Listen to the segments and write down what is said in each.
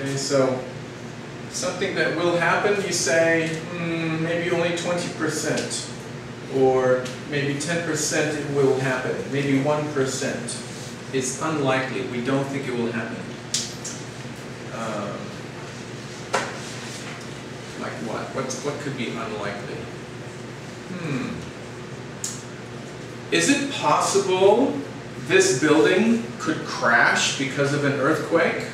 Okay, so something that will happen, you say, maybe only 20%. Or maybe 10% it will happen. Maybe 1%. It's unlikely. We don't think it will happen. Like what? What could be unlikely? Is it possible this building could crash because of an earthquake?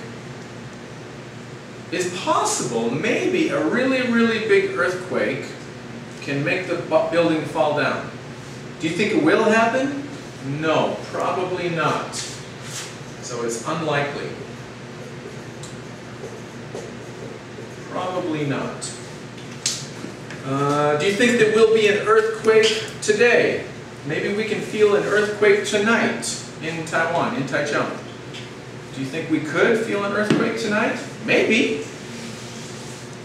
It's possible. Maybe a really, really big earthquake can make the building fall down. Do you think it will happen? No, probably not. So it's unlikely. Probably not. Do you think there will be an earthquake today? Maybe we can feel an earthquake tonight in Taiwan, in Taichung. Do you think we could feel an earthquake tonight? Maybe.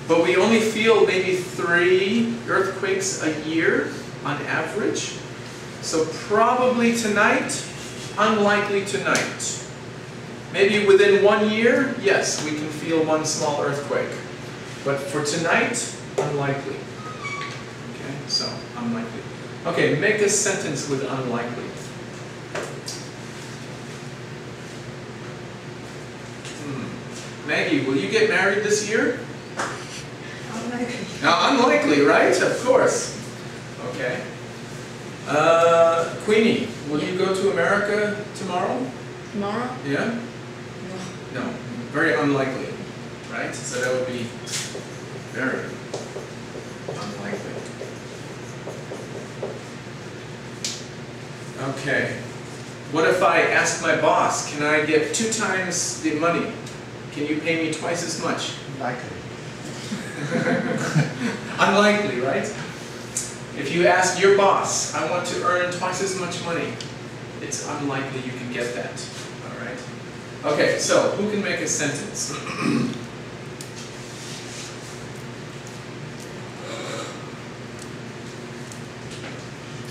But we only feel maybe 3 earthquakes a year on average. So probably tonight, unlikely tonight. Maybe within 1 year, yes, we can feel 1 small earthquake. But for tonight, unlikely. Okay, so unlikely. Okay, make a sentence with unlikely. Maggie, will you get married this year? Unlikely. Now, unlikely, right? Of course. Okay. Queenie, will you go to America tomorrow? Tomorrow? Yeah? No. No. Very unlikely, right? So that would be very unlikely. Okay. What if I ask my boss, can I get 2 times the money? Can you pay me twice as much? Likely. Unlikely, right? If you ask your boss, I want to earn twice as much money, it's unlikely you can get that. All right? Okay, so who can make a sentence?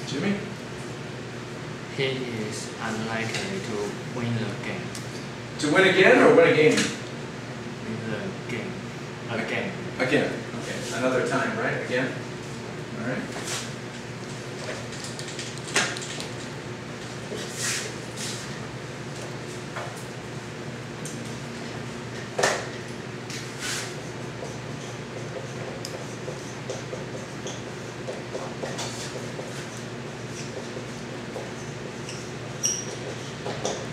Jimmy? He is unlikely to win the game. To win again or win a game? Win the game. Again. Again. Okay, another time, right? Again? All right.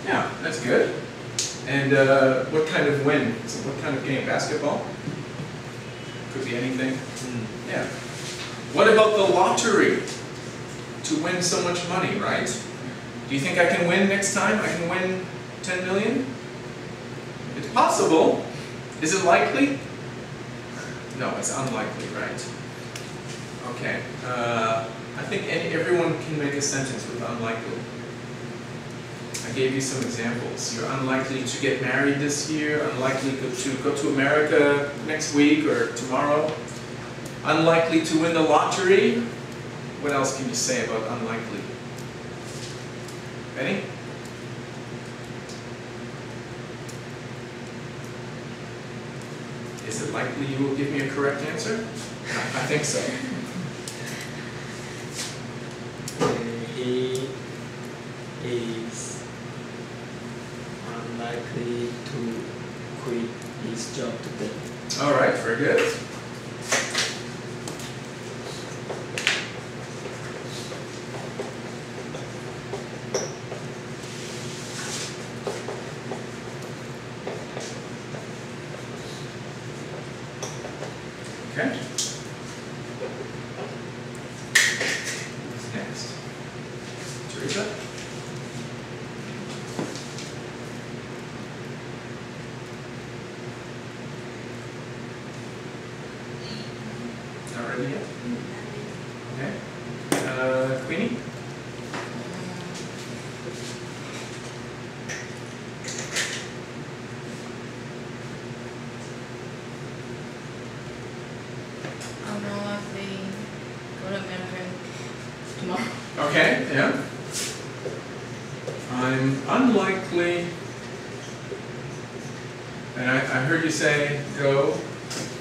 Yeah, that's good. And what kind of win? So what kind of game? Basketball? Could be anything. Yeah. What about the lottery? To win so much money, right? Do you think I can win next time? I can win 10 million? It's possible. Is it likely? No, it's unlikely, right? Okay. I think everyone can make a sentence with unlikely. I gave you some examples. You're unlikely to get married this year, unlikely to go to America next week or tomorrow, unlikely to win the lottery. What else can you say about unlikely? Benny? Is it likely you will give me a correct answer? I think so. He is unlikely to quit his job today. All right, very good. Okay. Who's next? Teresa? Not ready yet? Okay. Queenie? I don't know if they go to America tomorrow. Okay, yeah. I'm unlikely. And I heard you say go.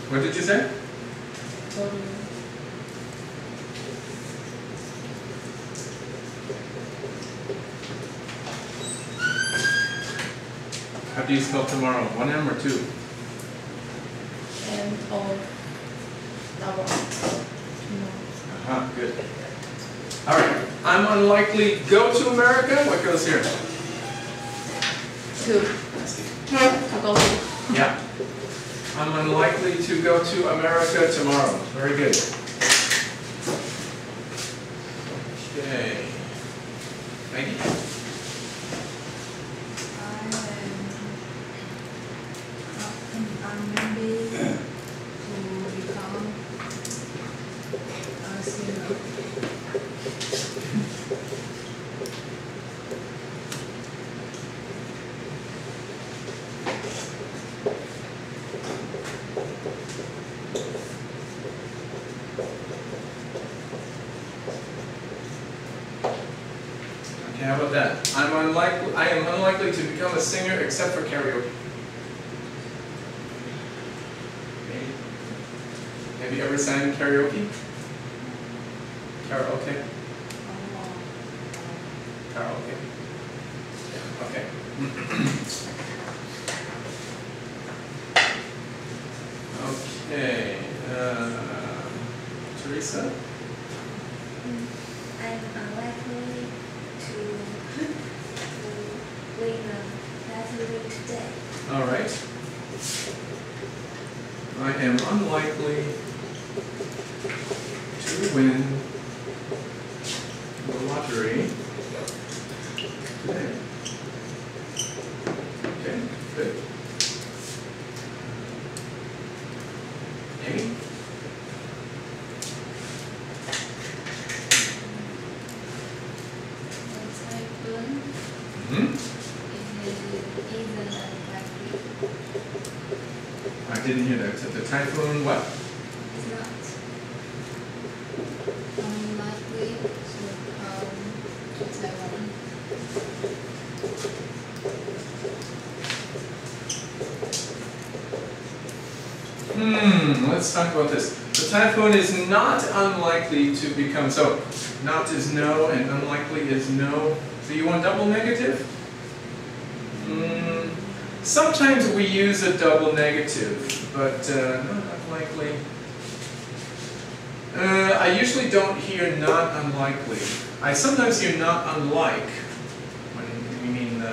What did you say? Go to How do you spell tomorrow? 1 M or 2? M-O double. Uh-huh, good. All right. I'm unlikely go to America. What goes here? To go to. Yeah. I'm unlikely to go to America tomorrow. Very good. Okay. Maggie? I'm maybe to become a singer. Okay, how about that? I am unlikely to become a singer except for karaoke. Maybe. Have you ever sang karaoke? Karaoke? Karaoke. Yeah, okay. Okay. Teresa? I'm unlikely to win a lottery today. All right. I am unlikely to win the lottery today. Okay, good. Amy? The typhoon Mm-hmm. isn't unlikely. I didn't hear that. The typhoon, what? It's not unlikely to come to Taiwan. Let's talk about this. The typhoon is not unlikely to become, so not is no and unlikely is no. So you want double negative? Sometimes we use a double negative, but not unlikely. I usually don't hear not unlikely. I sometimes hear not unlike when we mean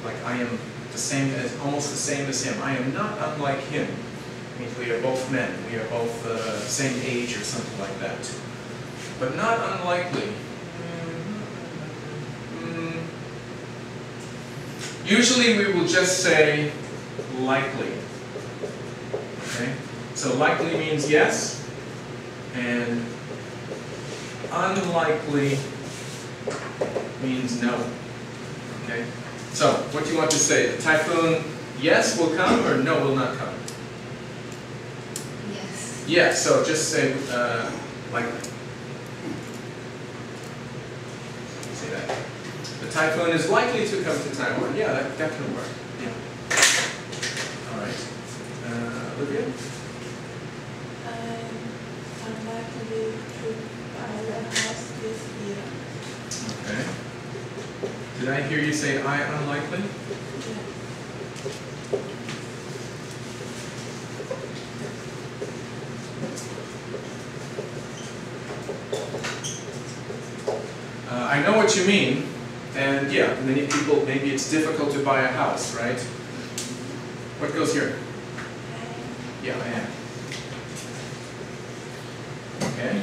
like I am the same as, almost the same as him. I am not unlike him. It means we are both men. We are both same age or something like that. But not unlikely. Usually we will just say likely. Okay? So likely means yes, and unlikely means no. Okay? So, what do you want to say? The typhoon, yes, will come, or no, will not come? Yes. Yes, so just say likely. Say that. The typhoon is likely to come to Taiwan. Yeah, that can work. Yeah. All right. Olivia? I'm unlikely to buy a house this year. Okay. Did I hear you say I unlikely? Yeah. I know what you mean, and yeah, many people, maybe it's difficult to buy a house, right? What goes here? Yeah, I am. Okay.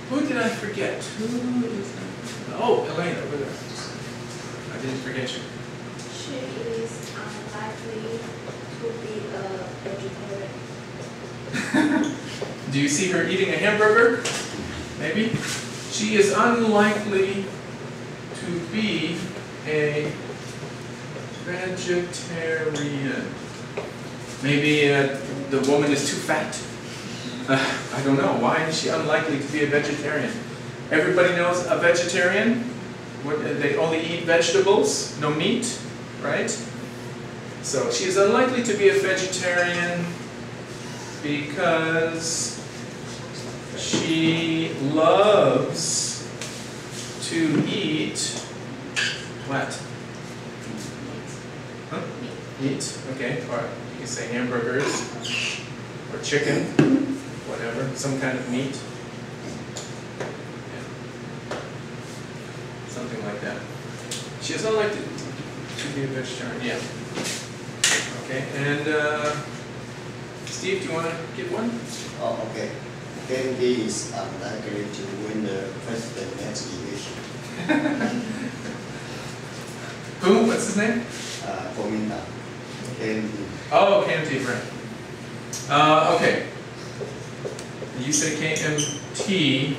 Who did I forget? Who is that? Oh, Elena, over there. I didn't forget you. She is unlikely to be a vegetarian. Do you see her eating a hamburger? Maybe? She is unlikely to be a vegetarian. Maybe the woman is too fat. I don't know. Why is she unlikely to be a vegetarian? Everybody knows a vegetarian? They only eat vegetables, no meat, right? So she is unlikely to be a vegetarian because she loves to eat what? Huh? Meat, okay, or you can say hamburgers, or chicken, whatever, some kind of meat. Yeah. Something like that. She is unlikely to be a vegetarian, yeah. Okay, and Steve, do you want to give one? Oh, okay. Kennedy is unlikely to win the president next election. Who? What's his name? Kuomintang. Kennedy. Oh, KMT, right. Okay. You say KMT.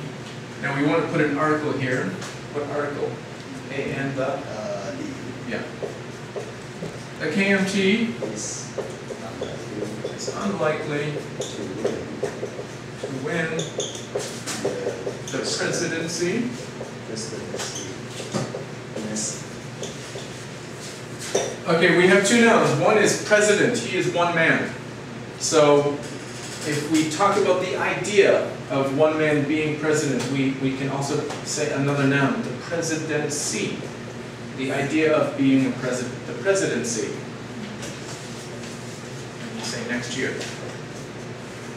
Now we want to put an article here. What article? A and the? Yeah. The KMT is unlikely to win the presidency. Yes. Okay, we have two nouns. One is president. He is one man. So if we talk about the idea of one man being president, we can also say another noun, the presidency. The idea of being a president, the presidency. Say next year.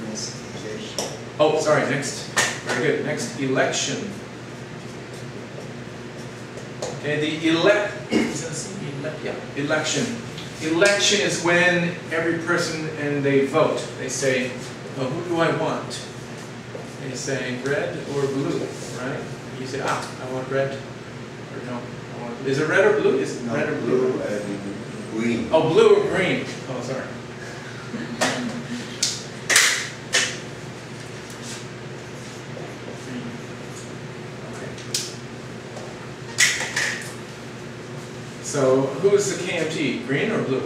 Next election. Oh, sorry, next. Very good. Next election. Okay, the election. Election is when every person and they vote. They say, oh, who do I want? They say red or blue, right? You say, I want red. Or no, I want, is it red or blue? Is it red or blue? Blue and green. Oh, blue or green. Oh, sorry. So, who's the KMT? Green or blue?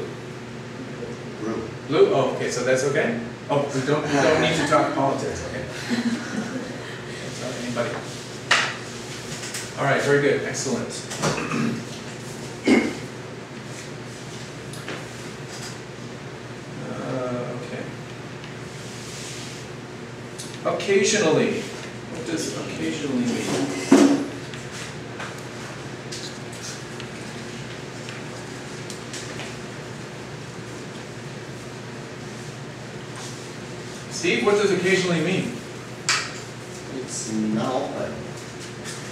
Blue. Blue? Oh, okay, so that's okay? Oh, we don't need to talk politics, okay? That's not anybody. All right, very good, excellent. Okay. Occasionally. What does occasionally mean? Steve, what does occasionally mean? It's not often.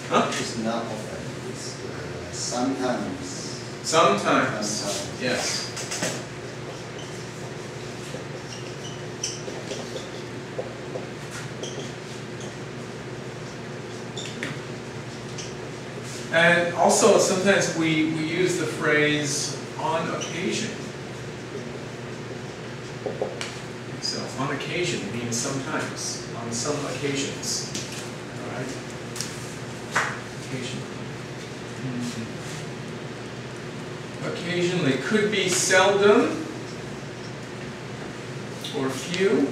Huh? It's not often. It's sometimes. Sometimes. Sometimes. Yes. And also, sometimes we use the phrase on occasion. So, on occasion means sometimes, on some occasions. All right? Occasionally. Occasionally could be seldom or few.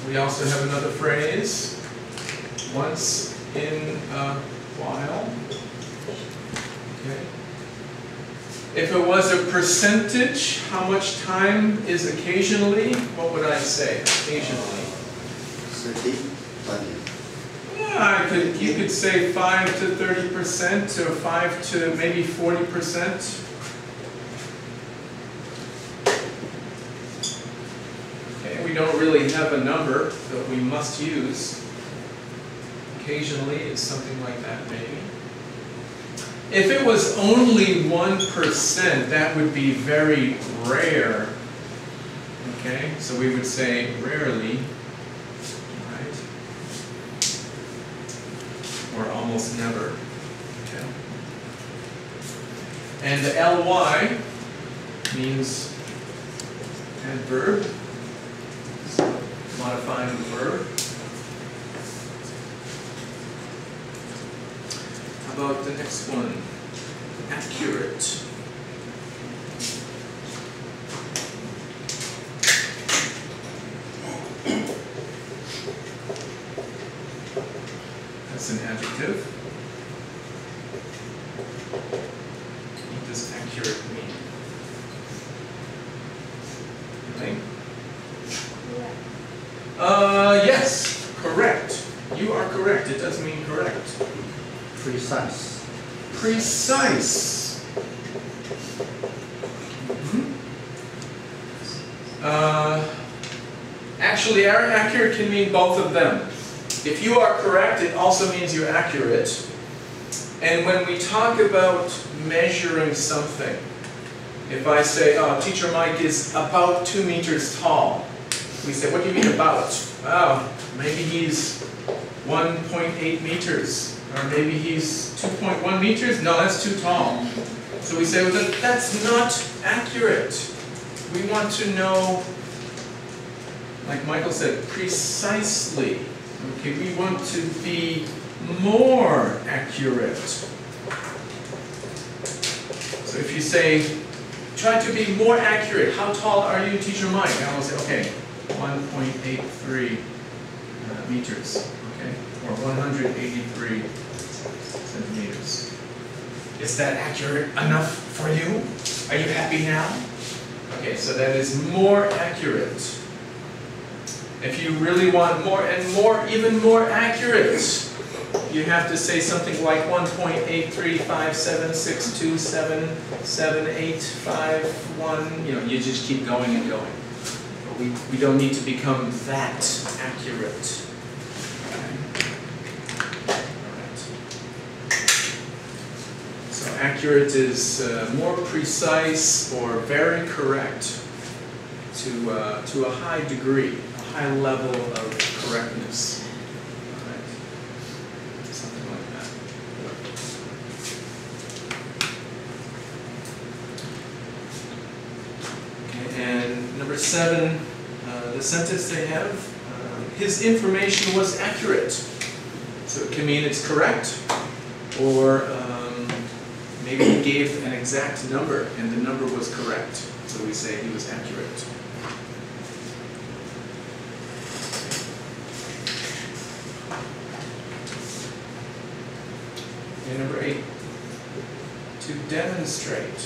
We also have another phrase, once in a while. Okay. If it was a percentage, how much time is occasionally? What would I say? Occasionally. 30, 20. Yeah, you could say 5 to 30%, or 5 to maybe 40%. Okay, we don't really have a number that we must use. Occasionally, it's something like that, maybe. If it was only 1%, that would be very rare. Okay, so we would say rarely, right? Or almost never. Okay. And the ly means adverb, so modifying the verb. How about the next one? Accurate. That's an adjective. What does accurate accurate mean? Elaine? Yeah. Yes, correct. You are correct. It does mean correct. Precise. Precise. Mhm. Actually, accurate can mean both of them. If you are correct, it also means you're accurate. And when we talk about measuring something, if I say, oh, Teacher Mike is about 2 meters tall, we say, what do you mean about? Oh, maybe he's 1.8 meters, or maybe he's 2.1 meters? No, that's too tall. So we say, well, that's not accurate. We want to know, like Michael said, precisely. Okay, we want to be more accurate. So if you say, try to be more accurate, how tall are you, Teacher Mike? And I will say, okay, 1.83 meters, okay, or 183 centimeters. Is that accurate enough for you? Are you happy now? Okay, so that is more accurate. If you really want more and more, even more accurate, you have to say something like 1.83576277851. You know, you just keep going and going. But we don't need to become that accurate. Okay. All right. So accurate is more precise or very correct to a high degree, a high level of correctness. All right. Something like that. Okay, and number 7, the sentence they have, his information was accurate. So it can mean it's correct, or maybe he gave an exact number and the number was correct. So we say he was accurate. Okay, number 8, to demonstrate.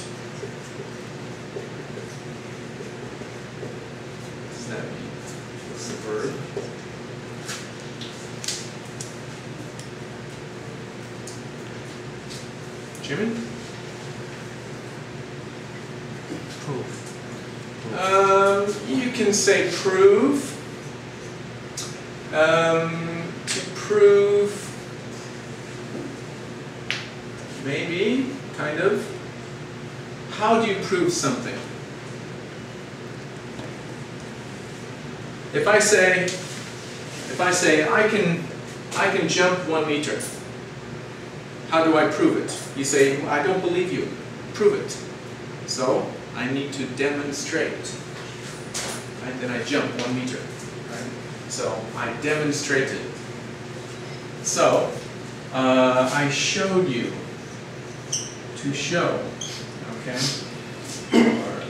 What does that mean? What's the verb? Jimmy? Proof. You can say prove. To prove, maybe, kind of. How do you prove something? If I say I can jump 1 meter. How do I prove it? You say, I don't believe you. Prove it. So I need to demonstrate. Right? Then I jump 1 meter. Right? So I demonstrated. So I showed you. To show. Okay? Or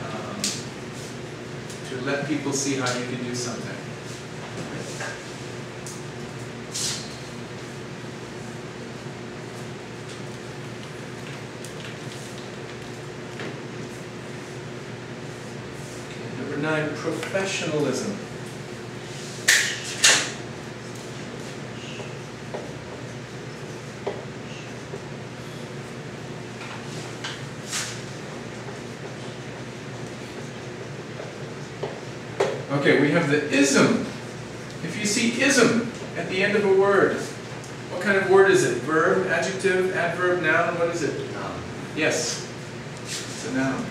to let people see how you can do something. Okay, number 9, professionalism. Okay, we have the ism. If you see ism at the end of a word, what kind of word is it? Verb, adjective, adverb, noun? What is it? Noun. Yes, it's a noun.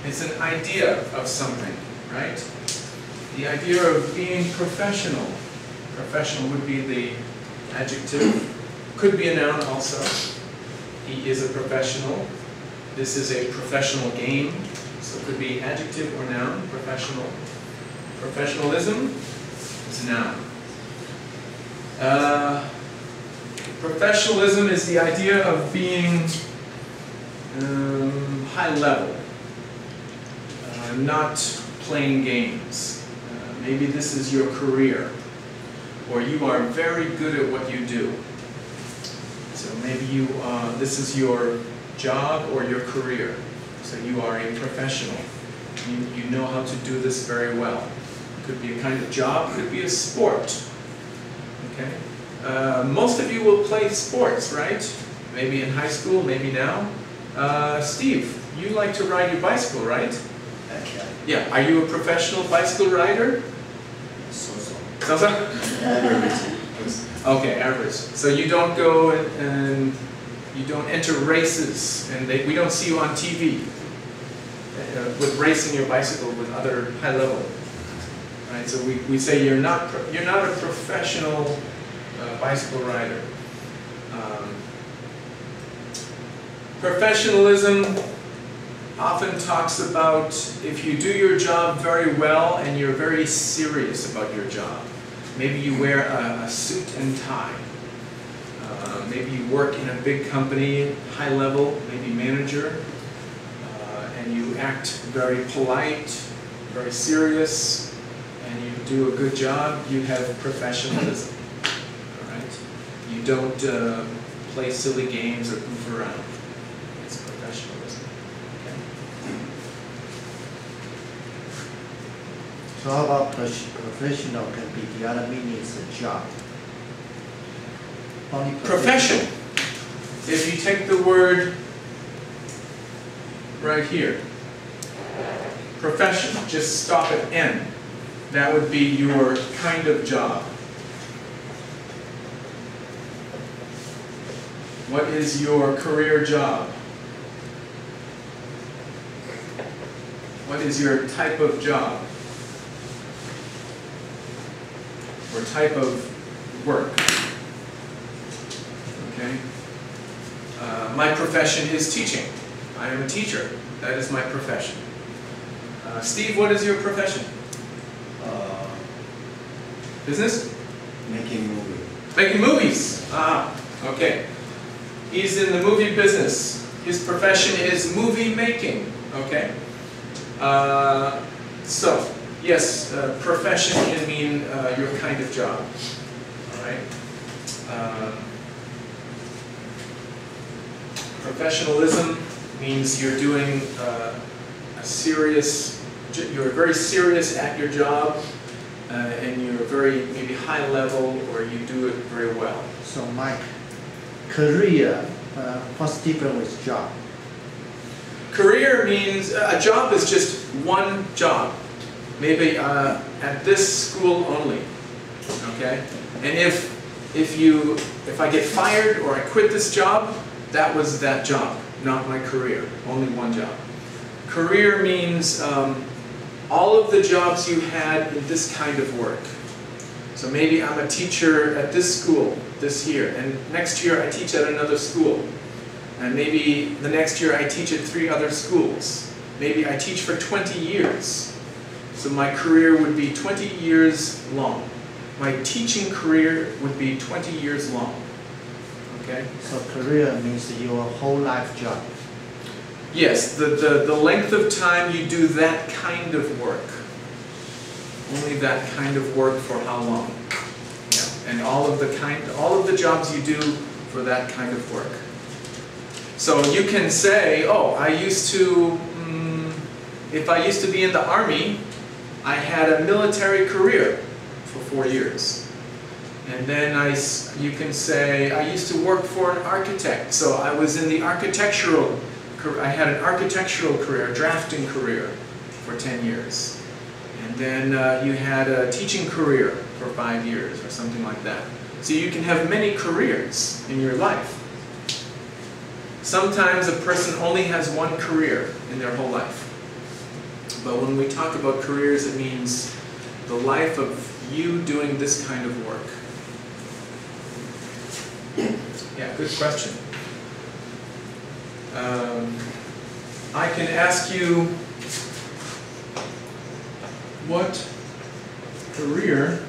It's an idea of something, right? The idea of being professional. Professional would be the adjective. Could be a noun also. He is a professional. This is a professional game. So it could be adjective or noun, professional. Professionalism is a noun. Professionalism is the idea of being high level, not playing games. Maybe this is your career, or you are very good at what you do. So maybe this is your job or your career. So you are a professional. You know how to do this very well. Could be a kind of job, could be a sport. Okay? Most of you will play sports, right? Maybe in high school, maybe now. Steve, you like to ride your bicycle, right? Okay. Yeah. Are you a professional bicycle rider? So. So? Average. Okay, average. So you don't go and you don't enter races, and we don't see you on TV with racing your bicycle with other high level. Right? So we say you're not a professional bicycle rider. Professionalism often talks about if you do your job very well and you're very serious about your job. Maybe you wear a suit and tie. Maybe you work in a big company, high level, maybe manager, and you act very polite, very serious, and you do a good job. You have professionalism. All right? You don't play silly games or goof around. It's professionalism. Okay? So how about professional can be the other meaning is a job? Only Profession. If you take the word right here, profession, just stop at N. That would be your kind of job. What is your career job? What is your type of job? Or type of work? Okay. My profession is teaching. I am a teacher. That is my profession. Steve, what is your profession? Business? Making movie. Making movies. Ah, okay. He's in the movie business. His profession is movie making. Okay. So, yes, profession can mean your kind of job. All right. Professionalism means you're doing you're very serious at your job, and you're very maybe high level, or you do it very well. So Mike, career, what's different with job? Career means a job is just one job, maybe at this school only. Okay, and if I get fired or I quit this job, that was that job, not my career. Only one job. Career means all of the jobs you had in this kind of work. So maybe I'm a teacher at this school this year, and next year I teach at another school. And maybe the next year I teach at 3 other schools. Maybe I teach for 20 years. So my career would be 20 years long. My teaching career would be 20 years long. Okay? So career means your whole life job. Yes, the length of time you do that kind of work. Only that kind of work for how long? Yeah. And all of the jobs you do for that kind of work. So you can say, oh, if I used to be in the army, I had a military career for 4 years. And then you can say, I used to work for an architect, so I was in the I had an architectural career, a drafting career for 10 years. And then you had a teaching career for 5 years or something like that. So you can have many careers in your life. Sometimes a person only has one career in their whole life. But when we talk about careers, it means the life of you doing this kind of work. Yeah, good question. I can ask you, what career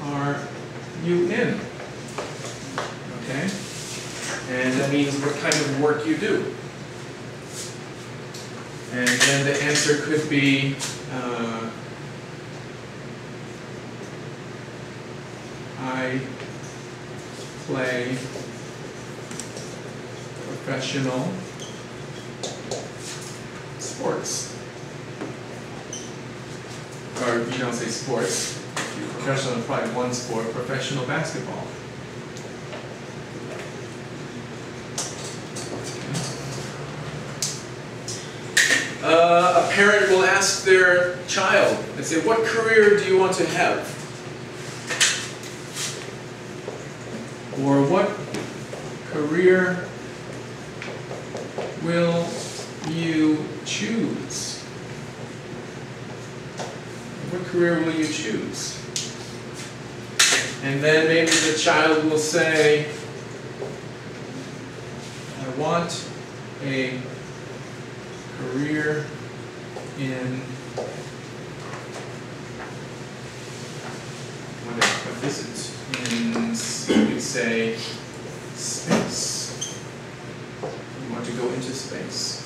are you in? Okay? And that means what kind of work you do. And then the answer could be I play professional sports. Or you don't say sports. If you're professional in probably one sport, professional basketball. A parent will ask their child, they say, what career do you want to have? Or what career will you choose? What career will you choose? And then maybe the child will say, I want a career in what is it? We say space. You want to go into space.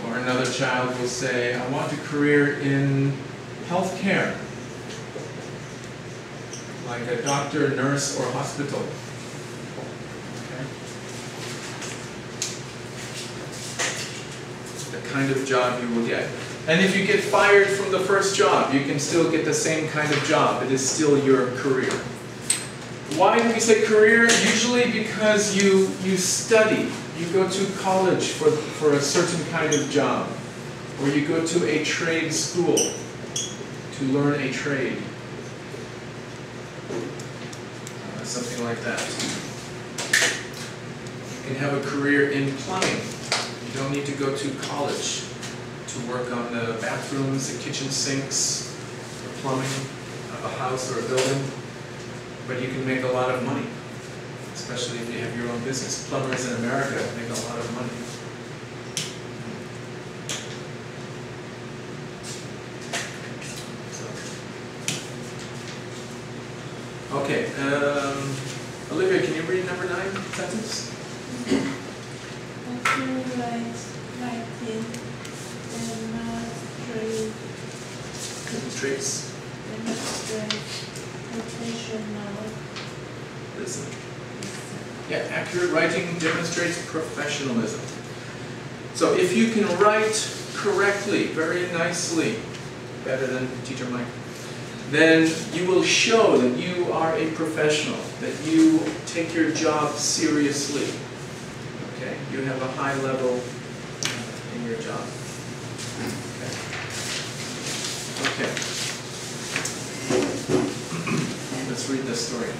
Or another child will say, I want a career in healthcare, like a doctor, nurse, or hospital. Okay. The kind of job you will get. And if you get fired from the first job, you can still get the same kind of job. It is still your career. Why do we say career? Usually because you study. You go to college for a certain kind of job. Or you go to a trade school to learn a trade. Something like that. You can have a career in plumbing. You don't need to go to college to work on the bathrooms, the kitchen sinks, the plumbing of a house or a building. But you can make a lot of money, especially if you have your own business. Plumbers in America make a lot of money. Okay, Olivia, can you read number 9 sentence? Demonstrates professionalism. Yeah, accurate writing demonstrates professionalism. So if you can write correctly, very nicely, better than Teacher Mike, then you will show that you are a professional, that you take your job seriously. Okay, you have a high level in your job. Okay. Let's read this story.